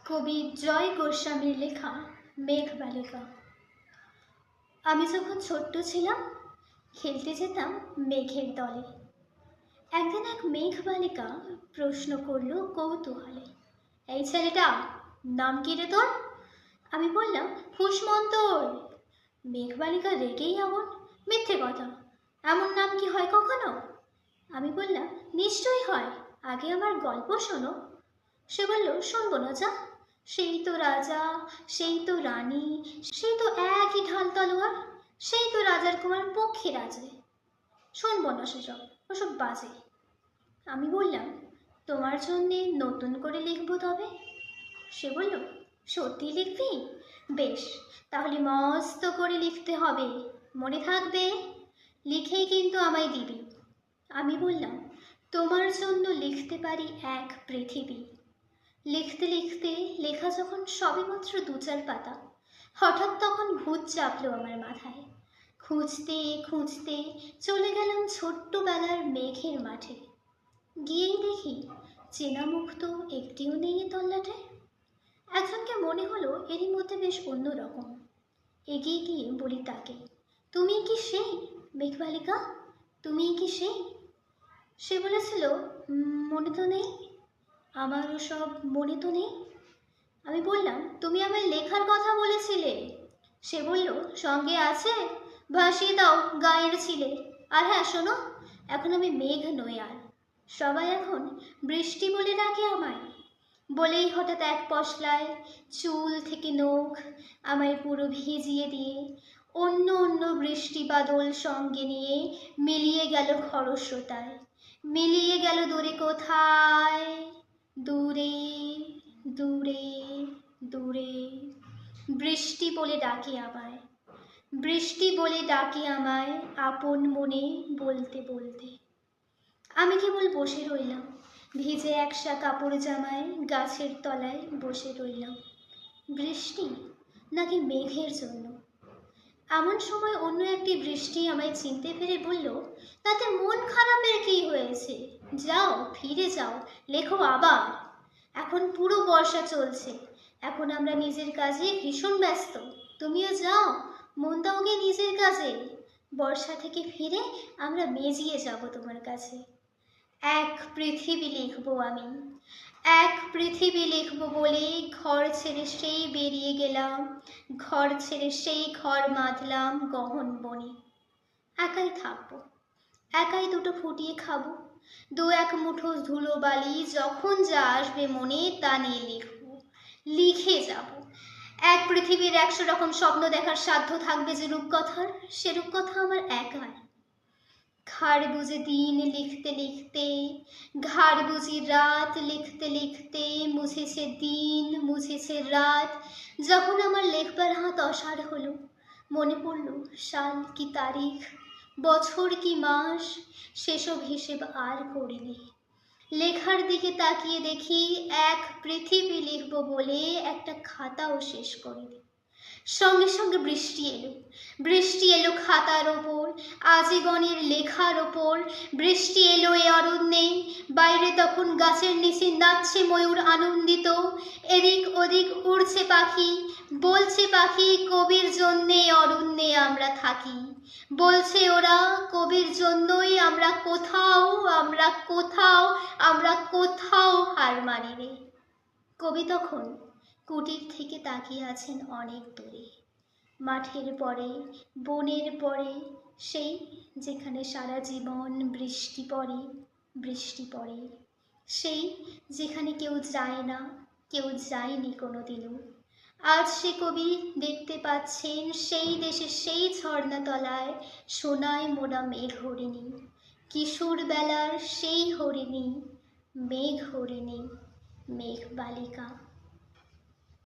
কবি জয় গোস্বামীর লেখা মেঘবালিকা। আমি যখন ছোট্ট ছিলাম খেলতে যেতাম মেঘের দলে। একদিন এক মেঘবালিকা প্রশ্ন করল কৌতূহলে, এই ছেলেটা নাম কি রে তোর? আমি বললাম কুসমন্তর। মেঘবালিকা রেগেই আগুন, মিথ্যে কথা, এমন নাম কি হয় কখনো? আমি বললাম নিশ্চয়ই হয়, আগে আমার গল্প শোনো। সে বলল শুনবো না, যা। সেই তো রাজা, সেই তো রানী, সেই তো একই ঢাল তলোয়ার, সেই তো রাজার কুমার পক্ষী রাজে। শুনবো না সেসব, ওসব বাজে। আমি বললাম তোমার জন্যে নতুন করে লিখবো তবে। সে বলল সত্যি লিখবি? বেশ, তাহলে মস্ত করে লিখতে হবে, মনে থাকবে, লিখেই কিন্তু আমায় দিবি। আমি বললাম তোমার জন্য লিখতে পারি এক পৃথিবী। লিখতে লিখতে লেখা যখন সবেমাত্র 2-4 পাতা, হঠাৎ তখন ভূত চাপলো আমার মাথায়। খুঁজতে খুঁজতে চলে গেলাম ছোট্টবেলার মেঘের মাঠে। গিয়েই দেখি চেনা মুখ তো একটিও নেই এ তল্লাটে। একজনকে মনে হলো এরই মধ্যে বেশ অন্যরকম। এগিয়ে গিয়ে বলি তাকে, তুমি কি সেই মেঘবালিকা? তুমি কি সেই? সে বলেছিল মনে তো নেই, আমারও সব মনে তো নেই। আমি বললাম তুমি আমার লেখার কথা বলেছিলে। সে বলল সঙ্গে আছে, ভাসিয়ে দাও গায়ের ছিলে। আর হ্যাঁ শোনো, এখন আমি মেঘ নই আর, সবাই এখন বৃষ্টি বলে ডাকে আমায়। বলেই হঠাৎ এক পশলায় চুল থেকে নখ আমায় পুরো ভিজিয়ে দিয়ে অন্য অন্য বৃষ্টি বাদল সঙ্গে নিয়ে মিলিয়ে গেল খরস্রোতায়, মিলিয়ে গেল দূরে কোথায়, দূরে দূরে দূরে। বৃষ্টি বলে ডাকে আমায়, বৃষ্টি বলে ডাকে আমায় আপন মনে বলতে বলতে। আমি কেবল বসে রইলাম, ভিজে একসা কাপড় জামায় গাছের তলায় বসে রইলাম। বৃষ্টি নাকি মেঘের জন্য? এমন সময় অন্য একটি বৃষ্টি আমায় চিনতে পেরে বলল, তাতে মন খারাপের কি হয়েছে, যাও ফিরে যাও, লেখো আবার। এখন পুরো বর্ষা চলছে, এখন আমরা নিজের কাজে ভীষণ ব্যস্ত, তুমিও যাও, মন দাও গে নিজের কাজে। বর্ষা থেকে ফিরে আমরা মেজিয়ে যাব তোমার কাছে। এক পৃথিবী লিখবো আমি, এক পৃথিবী লিখবো বলে ঘর ছেড়ে সেই বেরিয়ে গেলাম, ঘর ছেড়ে সেই ঘর বাঁধলাম গহন বনে। একাই থাকবো, একাই দুটো ফুটিয়ে খাবো, 2-1 মুঠো ধুলো বালি যখন যা আসবে মনে তা নিয়ে লিখবো, লিখে যাব। এক পৃথিবীর 100 রকম স্বপ্ন দেখার সাধ্য থাকবে যে রূপকথার, সে রূপকথা আমার একার। ঘাড় বুঝে দিন লিখতে লিখতে, ঘাড় বুঝি রাত লিখতে লিখতে, মুছেছে দিন মুছেছে রাত। যখন আমার লেখবার হাত অসাড় হলো, মনে পড়ল সাল কি তারিখ, বছর কি মাস, সেসব হিসেব আর করিনি। লেখার দিকে তাকিয়ে দেখি এক পৃথিবী লিখব বলে একটা খাতাও শেষ করিনি। সঙ্গে সঙ্গে বৃষ্টি এলো, বৃষ্টি এলো খাতার ওপর, আজীবনের লেখার ওপর। বৃষ্টি এলো এ অরণ্যে, বাইরে তখন গাছের নিচে নাচছে ময়ূর আনন্দিত, এদিক ওদিক উড়ছে পাখি, বলছে পাখি কবির জন্যে অরণ্যে আমরা থাকি। বলছে ওরা কবির জন্যই আমরা কোথাও, আমরা কোথাও, আমরা কোথাও হার মানি রে। কবি তখন কুটির থেকে তাকিয়ে আছেন অনেক দূরে, মাঠের পরে, বনের পরে, সেই যেখানে সারা জীবন বৃষ্টি পড়ে, বৃষ্টি পড়ে, সেই যেখানে কেউ যায় না, কেউ যায়নি কোনোদিনও। আজ সে কবি দেখতে পাচ্ছেন সেই দেশে সেই ঝর্ণা তলায় সোনায় মোড়া মেঘ হরিণী, কিশোর বেলার সেই হরিণী, মেঘ হরিণী, মেঘবালিকা।